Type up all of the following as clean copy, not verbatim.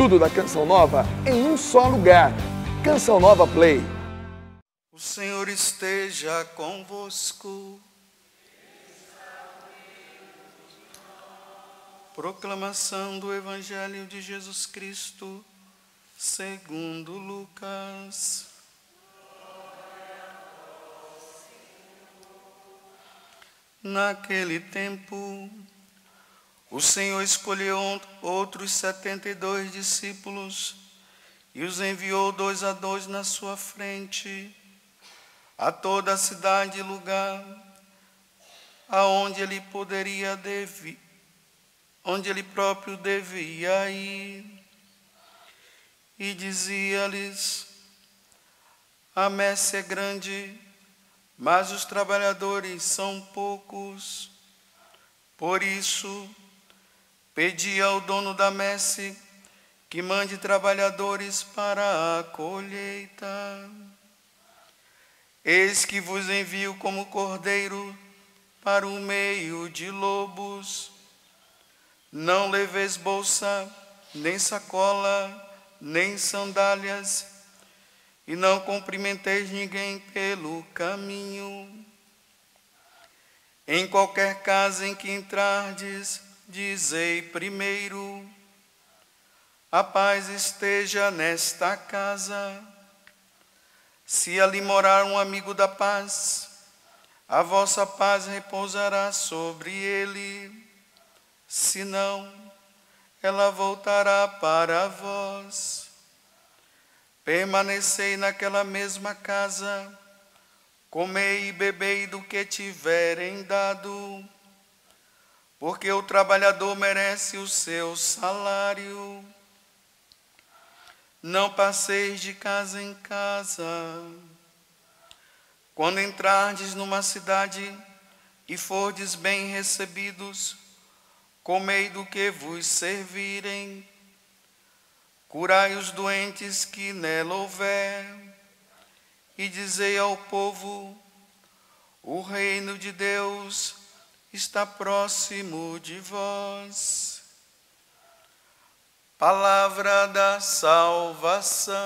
Tudo da Canção Nova em um só lugar. Canção Nova Play. O Senhor esteja convosco. Proclamação do Evangelho de Jesus Cristo, segundo Lucas. Naquele tempo, o Senhor escolheu outros 72 discípulos e os enviou 2 a 2 na sua frente, a toda a cidade e lugar aonde ele onde ele próprio devia ir. E dizia-lhes: a messe é grande, mas os trabalhadores são poucos. Por isso, pedi ao dono da messe que mande trabalhadores para a colheita. Eis que vos envio como cordeiro para o meio de lobos. Não leveis bolsa, nem sacola, nem sandálias, e não cumprimenteis ninguém pelo caminho. Em qualquer casa em que entrardes, dizei primeiro: a paz esteja nesta casa. Se ali morar um amigo da paz, a vossa paz repousará sobre ele. Se não, ela voltará para vós. Permanecei naquela mesma casa, comei e bebei do que tiverem dado, porque o trabalhador merece o seu salário. Não passeis de casa em casa. Quando entrardes numa cidade e fordes bem recebidos, comei do que vos servirem. Curai os doentes que nela houver, e dizei ao povo: o reino de Deus está próximo de vós. Palavra da salvação.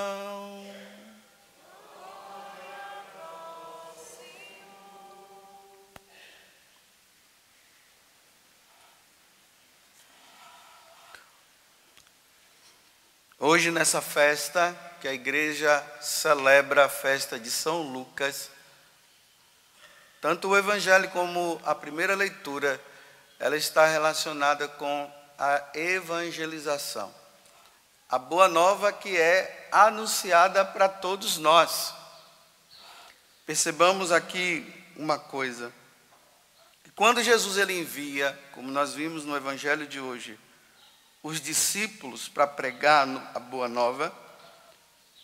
Hoje, nessa festa, que a igreja celebra a festa de São Lucas, tanto o Evangelho como a primeira leitura, ela está relacionada com a evangelização. A boa nova que é anunciada para todos nós. Percebamos aqui uma coisa. Quando Jesus ele envia, como nós vimos no Evangelho de hoje, os discípulos para pregar a boa nova,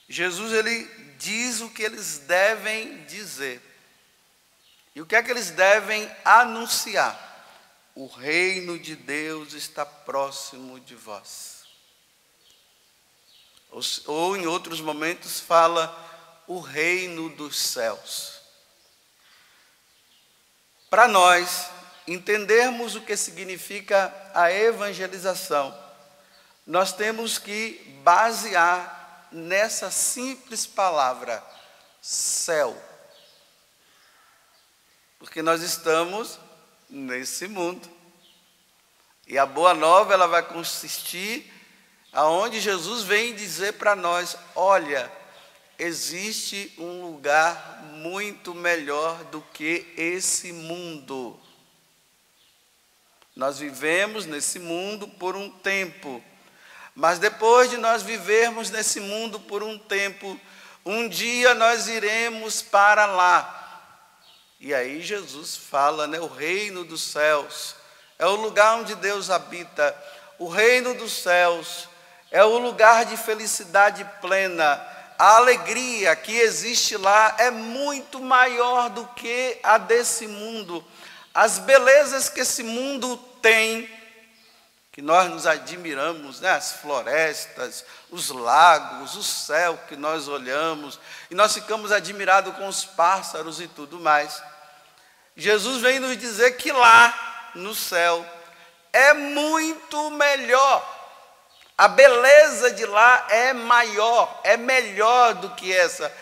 Jesus ele diz o que eles devem dizer. E o que é que eles devem anunciar? O reino de Deus está próximo de vós. Ou em outros momentos fala o reino dos céus. Para nós entendermos o que significa a evangelização, nós temos que basear nessa simples palavra, céu. Porque nós estamos nesse mundo. E a boa nova ela vai consistir aonde Jesus vem dizer para nós: olha, existe um lugar muito melhor do que esse mundo. Nós vivemos nesse mundo por um tempo, mas depois de nós vivermos nesse mundo por um tempo, um dia nós iremos para lá. E aí Jesus fala, o reino dos céus é o lugar onde Deus habita. O reino dos céus é o lugar de felicidade plena. A alegria que existe lá é muito maior do que a desse mundo. As belezas que esse mundo tem, que nós nos admiramos, as florestas, os lagos, o céu que nós olhamos, e nós ficamos admirados com os pássaros e tudo mais. Jesus vem nos dizer que lá, no céu, é muito melhor. A beleza de lá é maior, é melhor do que essa.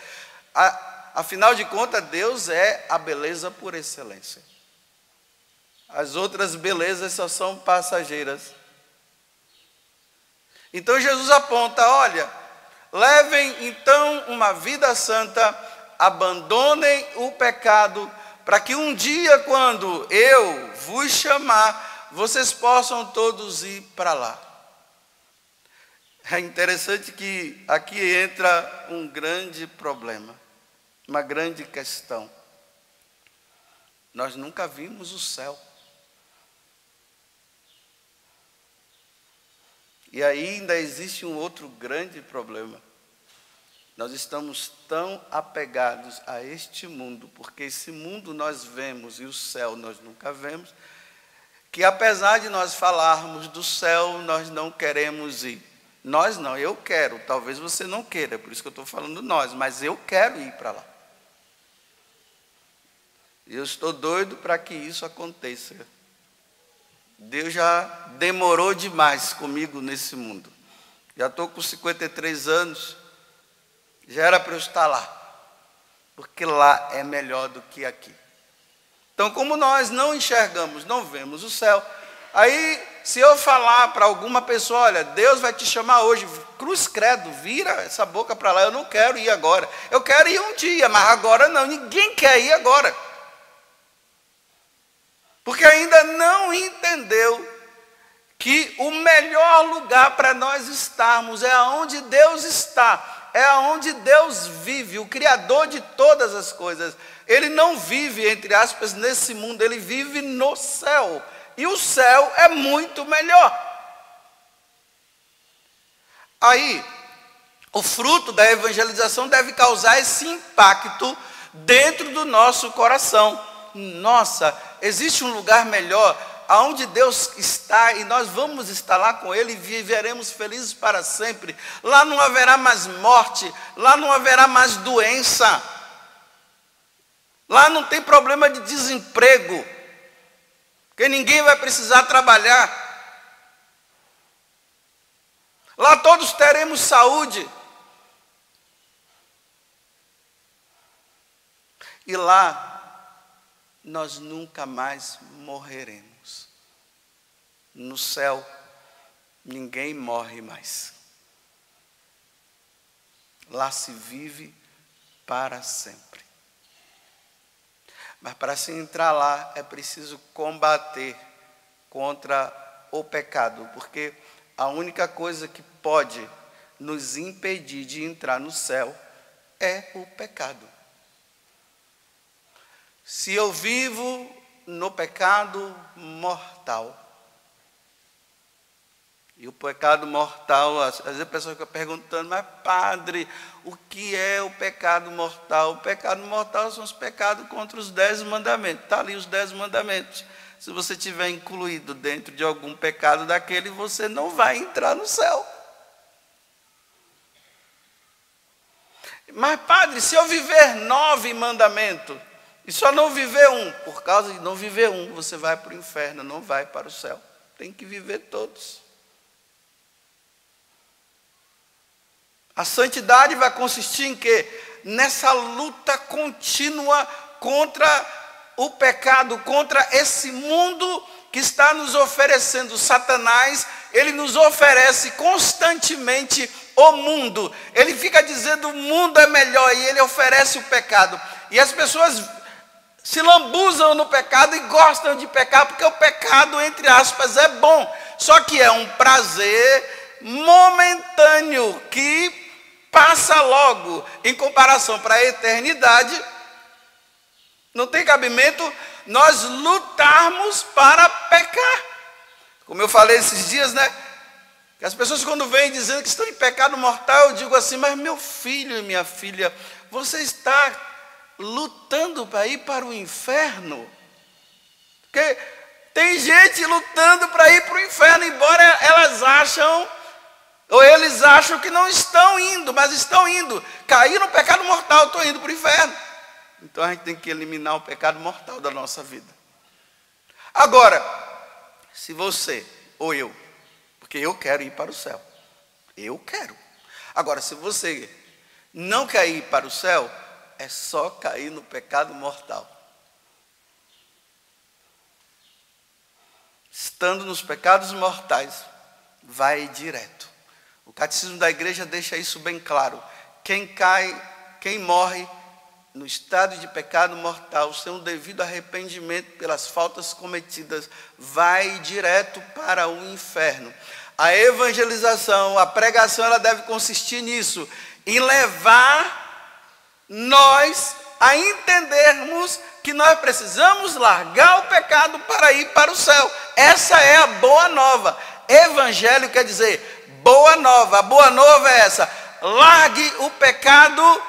Afinal de contas, Deus é a beleza por excelência. As outras belezas só são passageiras. Então Jesus aponta, olha, levem então uma vida santa, abandonem o pecado, para que um dia, quando eu vos chamar, vocês possam todos ir para lá. É interessante que aqui entra um grande problema, uma grande questão. Nós nunca vimos o céu. E ainda existe um outro grande problema. Nós estamos tão apegados a este mundo, porque esse mundo nós vemos e o céu nós nunca vemos, que apesar de nós falarmos do céu, nós não queremos ir. Nós não, eu quero, talvez você não queira, por isso que eu estou falando nós, mas eu quero ir para lá. Eu estou doido para que isso aconteça. Deus já demorou demais comigo nesse mundo. Já estou com 53 anos, já era para eu estar lá, porque lá é melhor do que aqui. Então, como nós não enxergamos, não vemos o céu, aí se eu falar para alguma pessoa, olha, Deus vai te chamar hoje, cruz credo, vira essa boca para lá, eu não quero ir agora. Eu quero ir um dia, mas agora não, ninguém quer ir agora. Porque ainda não entendeu que o melhor lugar para nós estarmos é onde Deus está, é onde Deus vive, o Criador de todas as coisas. Ele não vive, entre aspas, nesse mundo, ele vive no céu. E o céu é muito melhor. Aí, o fruto da evangelização deve causar esse impacto dentro do nosso coração. Nossa, existe um lugar melhor, aonde Deus está, e nós vamos estar lá com Ele e viveremos felizes para sempre. Lá não haverá mais morte, lá não haverá mais doença, lá não tem problema de desemprego, porque ninguém vai precisar trabalhar. Lá todos teremos saúde. E lá nós nunca mais morreremos. No céu, ninguém morre mais. Lá se vive para sempre. Mas para se entrar lá, é preciso combater contra o pecado, porque a única coisa que pode nos impedir de entrar no céu é o pecado. Se eu vivo no pecado mortal, e o pecado mortal, às vezes a pessoa fica perguntando, mas padre, o que é o pecado mortal? O pecado mortal são os pecados contra os 10 mandamentos. Está ali os 10 mandamentos. Se você tiver incluído dentro de algum pecado daquele, você não vai entrar no céu. Mas padre, se eu viver 9 mandamentos, e só não viver um, por causa de não viver um, você vai para o inferno, não vai para o céu. Tem que viver todos. A santidade vai consistir em quê? Nessa luta contínua contra o pecado, contra esse mundo que está nos oferecendo. Satanás, ele nos oferece constantemente o mundo. Ele fica dizendo o mundo é melhor e ele oferece o pecado. E as pessoas se lambuzam no pecado e gostam de pecar, porque o pecado, entre aspas, é bom. Só que é um prazer momentâneo que passa logo, em comparação para a eternidade. Não tem cabimento nós lutarmos para pecar. Como eu falei esses dias, né? Que as pessoas quando vêm dizendo que estão em pecado mortal, eu digo assim, mas meu filho e minha filha, você está lutando para ir para o inferno? Porque tem gente lutando para ir para o inferno, embora elas acham, ou eles acham que não estão indo, mas estão indo. Cair no pecado mortal, estou indo para o inferno. Então a gente tem que eliminar o pecado mortal da nossa vida. Agora, se você ou eu, porque eu quero ir para o céu, Eu quero. Agora, se você não quer ir para o céu, é só cair no pecado mortal. Estando nos pecados mortais, vai direto. O catecismo da igreja deixa isso bem claro. Quem morre no estado de pecado mortal, sem um devido arrependimento pelas faltas cometidas, vai direto para o inferno. A evangelização, a pregação, ela deve consistir nisso, em levar nós a entendermos que nós precisamos largar o pecado para ir para o céu. Essa é a boa nova. Evangelho quer dizer boa nova. A boa nova é essa: largue o pecado,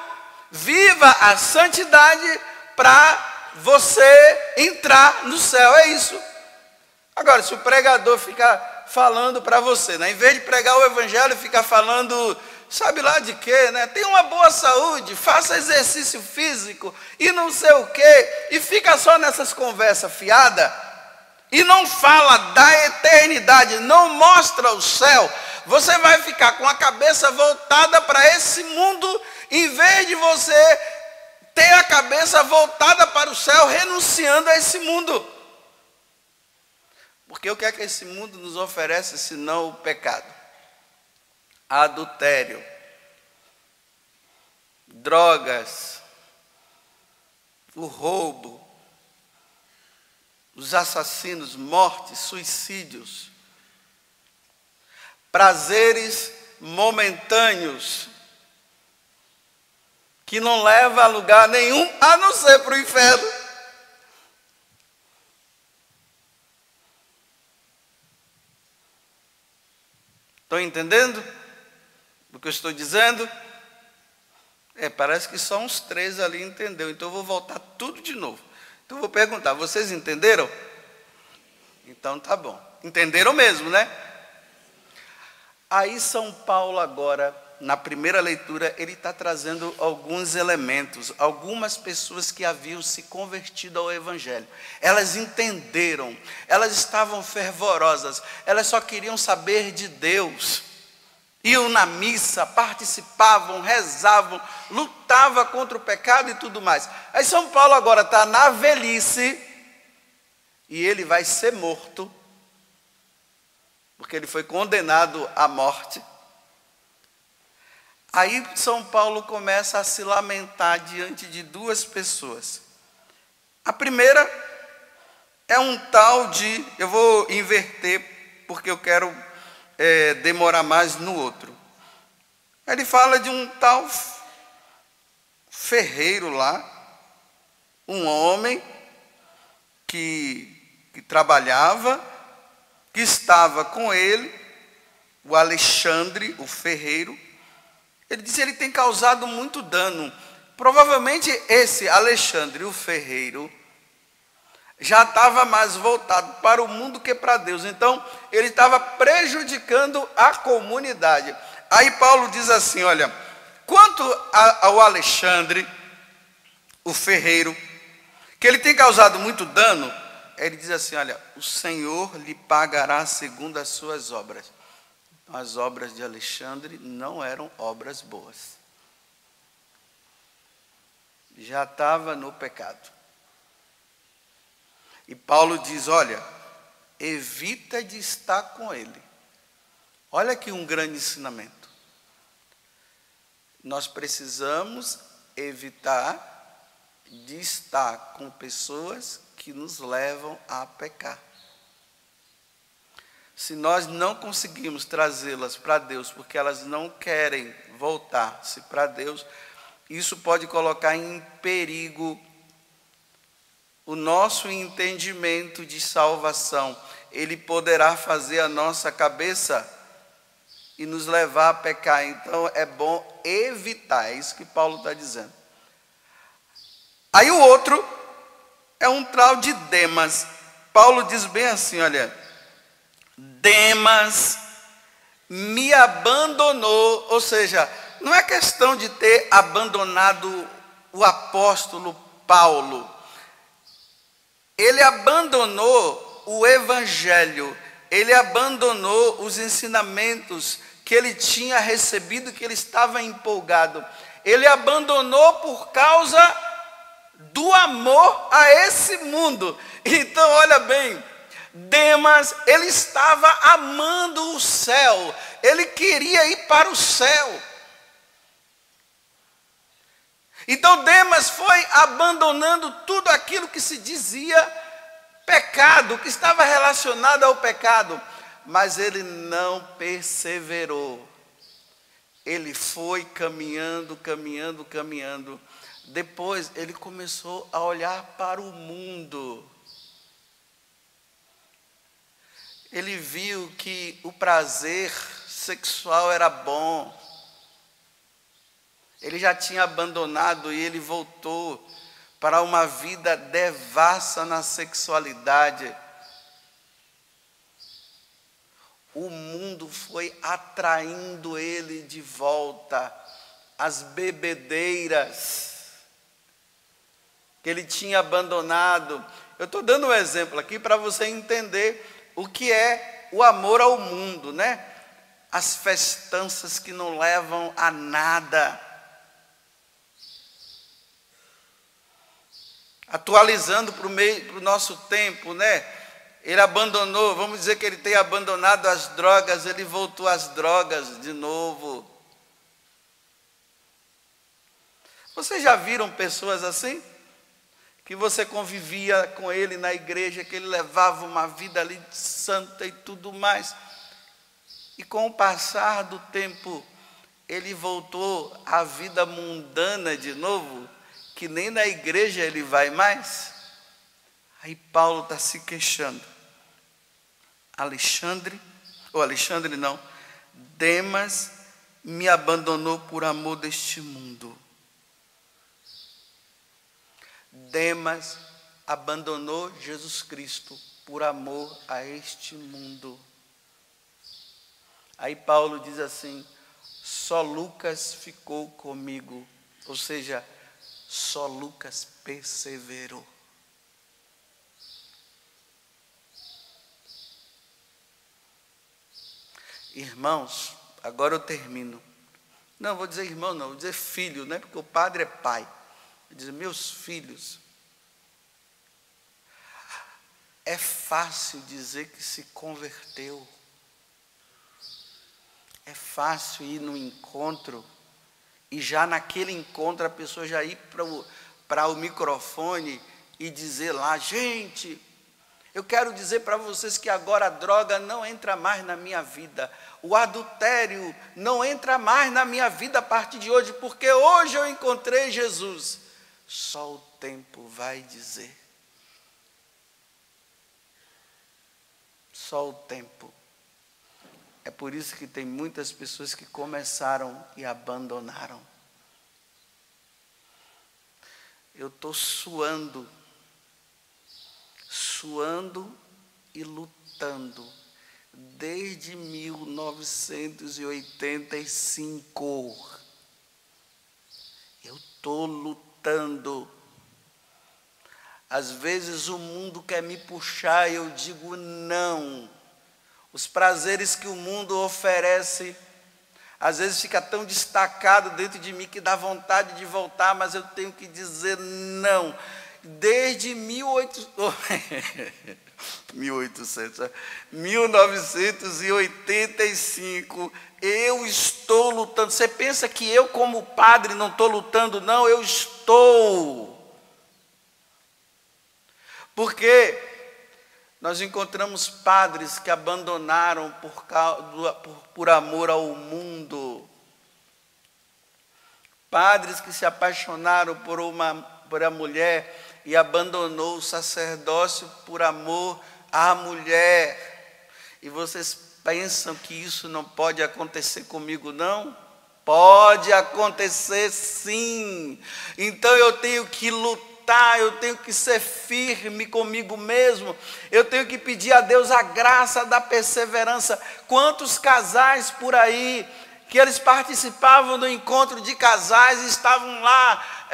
viva a santidade para você entrar no céu. É isso. Agora, se o pregador ficar falando para você, né, em vez de pregar o evangelho, ficar falando, sabe lá de quê, né? Tenha uma boa saúde, faça exercício físico e não sei o quê, e fica só nessas conversas fiadas, e não fala da eternidade, não mostra o céu, você vai ficar com a cabeça voltada para esse mundo, em vez de você ter a cabeça voltada para o céu, renunciando a esse mundo. Porque o que é que esse mundo nos oferece, senão o pecado? Adultério, drogas, o roubo, os assassinos, mortes, suicídios, prazeres momentâneos, que não levam a lugar nenhum, a não ser para o inferno. Estão entendendo o que eu estou dizendo? Parece que só uns 3 ali entendeu. Então eu vou voltar tudo de novo. Então eu vou perguntar, vocês entenderam? Então tá bom. Entenderam mesmo, né? Aí São Paulo agora, na primeira leitura, ele está trazendo alguns elementos, algumas pessoas que haviam se convertido ao Evangelho. Elas entenderam, elas estavam fervorosas, elas só queriam saber de Deus. Iam na missa, participavam, rezavam, lutavam contra o pecado e tudo mais. Aí São Paulo agora está na velhice e ele vai ser morto, porque ele foi condenado à morte. Aí São Paulo começa a se lamentar diante de 2 pessoas. A primeira é um tal de, eu vou inverter porque eu quero demorar mais no outro. Ele fala de um tal ferreiro lá, um homem que trabalhava, que estava com ele, o Alexandre, o ferreiro. Ele diz que ele tem causado muito dano. Provavelmente esse Alexandre, o ferreiro, já estava mais voltado para o mundo que para Deus. Então, ele estava prejudicando a comunidade. Aí Paulo diz assim, olha, quanto ao Alexandre, o ferreiro, que ele tem causado muito dano, ele diz assim, olha, o Senhor lhe pagará segundo as suas obras. As obras de Alexandre não eram obras boas. Já estava no pecado. E Paulo diz, olha, evita de estar com ele. Olha aqui um grande ensinamento. Nós precisamos evitar de estar com pessoas que nos levam a pecar. Se nós não conseguimos trazê-las para Deus, porque elas não querem voltar-se para Deus, isso pode colocar em perigo o nosso entendimento de salvação. Ele poderá fazer a nossa cabeça e nos levar a pecar. Então é bom evitar, é isso que Paulo está dizendo. Aí o outro é um tal de Demas. Paulo diz bem assim, olha, Demas me abandonou, ou seja, não é questão de ter abandonado o apóstolo Paulo. Ele abandonou o evangelho, ele abandonou os ensinamentos que ele tinha recebido, que ele estava empolgado. Ele abandonou por causa do amor a esse mundo. Então, olha bem, Demas, ele estava amando o céu, ele queria ir para o céu. Então Demas foi abandonando tudo aquilo que se dizia pecado, que estava relacionado ao pecado, mas ele não perseverou. Ele foi caminhando. Depois ele começou a olhar para o mundo. Ele viu que o prazer sexual era bom. Ele já tinha abandonado e ele voltou para uma vida devassa na sexualidade. O mundo foi atraindo ele de volta. As bebedeiras que ele tinha abandonado. Eu estou dando um exemplo aqui para você entender o que é o amor ao mundo, né? As festanças que não levam a nada. Atualizando para o nosso tempo, né? Ele abandonou, vamos dizer que ele tenha abandonado as drogas, ele voltou às drogas de novo. Vocês já viram pessoas assim? Que você convivia com ele na igreja, que ele levava uma vida ali santa e tudo mais. E com o passar do tempo, ele voltou à vida mundana de novo, que nem na igreja ele vai mais. Aí Paulo está se queixando. Demas me abandonou por amor deste mundo. Demas abandonou Jesus Cristo por amor a este mundo. Aí Paulo diz assim: só Lucas ficou comigo. Ou seja, só Lucas perseverou. Irmãos, agora eu termino. Não, vou dizer irmão não, vou dizer filho, né? Porque o padre é pai. Vou dizer meus filhos. É fácil dizer que se converteu. É fácil ir no encontro e já naquele encontro a pessoa já ir para o microfone e dizer lá: gente, eu quero dizer para vocês que agora a droga não entra mais na minha vida. O adultério não entra mais na minha vida a partir de hoje, porque hoje eu encontrei Jesus. Só o tempo vai dizer. Só o tempo. É por isso que tem muitas pessoas que começaram e abandonaram. Eu estou suando e lutando desde 1985. Eu estou lutando. Às vezes o mundo quer me puxar e eu digo não. Os prazeres que o mundo oferece, às vezes fica tão destacado dentro de mim que dá vontade de voltar, mas eu tenho que dizer não. Desde 1985, eu estou lutando. Você pensa que eu, como padre, não estou lutando? Não, eu estou. Porque nós encontramos padres que abandonaram por amor ao mundo. Padres que se apaixonaram por a mulher e abandonou o sacerdócio por amor à mulher. E vocês pensam que isso não pode acontecer comigo, não? Pode acontecer sim. Então eu tenho que lutar, eu tenho que ser firme comigo mesmo, eu tenho que pedir a Deus a graça da perseverança. Quantos casais por aí, que eles participavam do encontro de casais e estavam lá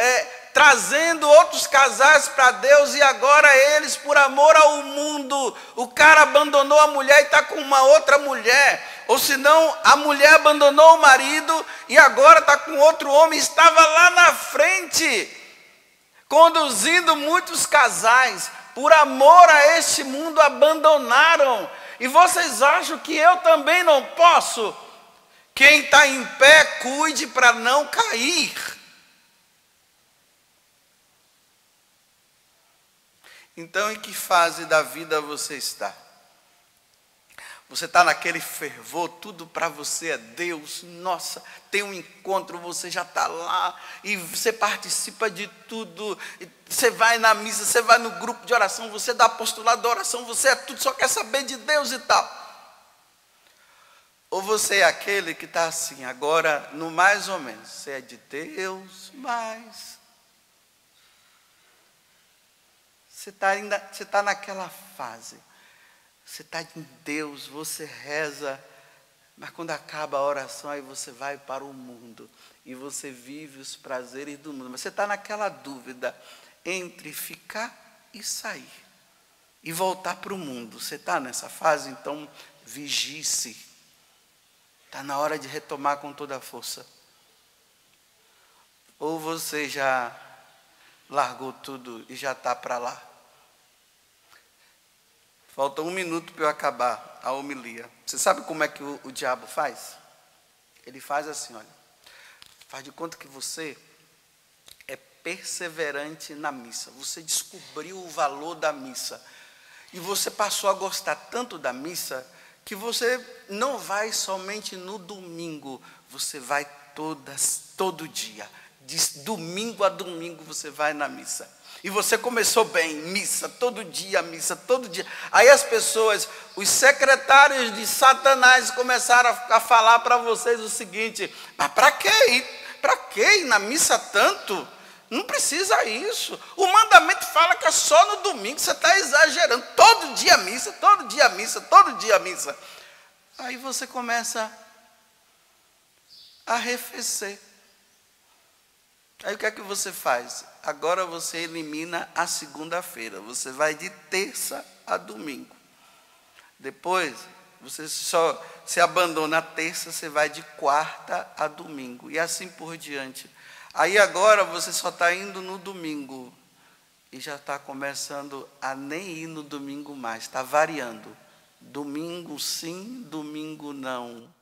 trazendo outros casais para Deus, e agora eles, por amor ao mundo, o cara abandonou a mulher e está com uma outra mulher, Ou senão a mulher abandonou o marido e agora está com outro homem, estava lá na frente, conduzindo muitos casais, por amor a este mundo abandonaram. E vocês acham que eu também não posso? Quem está em pé, cuide para não cair. Então, em que fase da vida você está? Você está naquele fervor, tudo para você é Deus. Nossa, tem um encontro, você já está lá e você participa de tudo. Você vai na missa, você vai no grupo de oração, você dá apostolado da oração, você é tudo, só quer saber de Deus e tal. Ou você é aquele que está assim, agora no mais ou menos. Você é de Deus, mas você está naquela fase. Você está em Deus, você reza, mas quando acaba a oração, aí você vai para o mundo. E você vive os prazeres do mundo. Mas você está naquela dúvida entre ficar e sair. E voltar para o mundo. Você está nessa fase? Então vigie-se. Está na hora de retomar com toda a força. Ou você já largou tudo e já está para lá? Falta 1 minuto para eu acabar a homilia. Você sabe como é que o diabo faz? Ele faz assim, olha. Faz de conta que você é perseverante na missa. Você descobriu o valor da missa. E você passou a gostar tanto da missa que você não vai somente no domingo, você vai todo dia. De domingo a domingo você vai na missa. E você começou bem, missa todo dia. Aí as pessoas, os secretários de Satanás começaram a falar para vocês o seguinte: mas para que ir? Para que ir na missa tanto? Não precisa isso. O mandamento fala que é só no domingo. Você está exagerando. Todo dia missa, todo dia missa, todo dia missa. Aí você começa a arrefecer. Aí o que é que você faz? Agora você elimina a segunda-feira. Você vai de terça a domingo. Depois, você só se abandona a terça, você vai de quarta a domingo. E assim por diante. Aí agora você só está indo no domingo. E já está começando a nem ir no domingo mais. Está variando. Domingo sim, domingo não.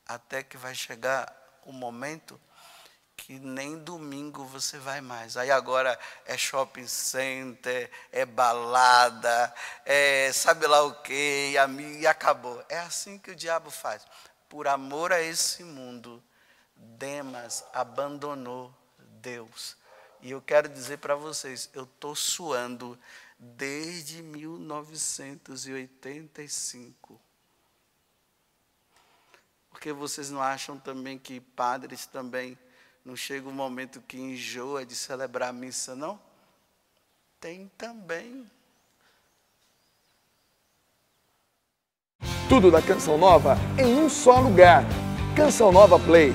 Até que vai chegar o momento que nem domingo você vai mais. Aí agora é shopping center, é balada, é sabe lá o quê, e acabou. É assim que o diabo faz. Por amor a esse mundo, Demas abandonou Deus. E eu quero dizer para vocês, eu estou suando desde 1985. Porque vocês não acham também que padres também não chega um momento que enjoa de celebrar a missa, não? Tem também. Tudo da Canção Nova em um só lugar. Canção Nova Play.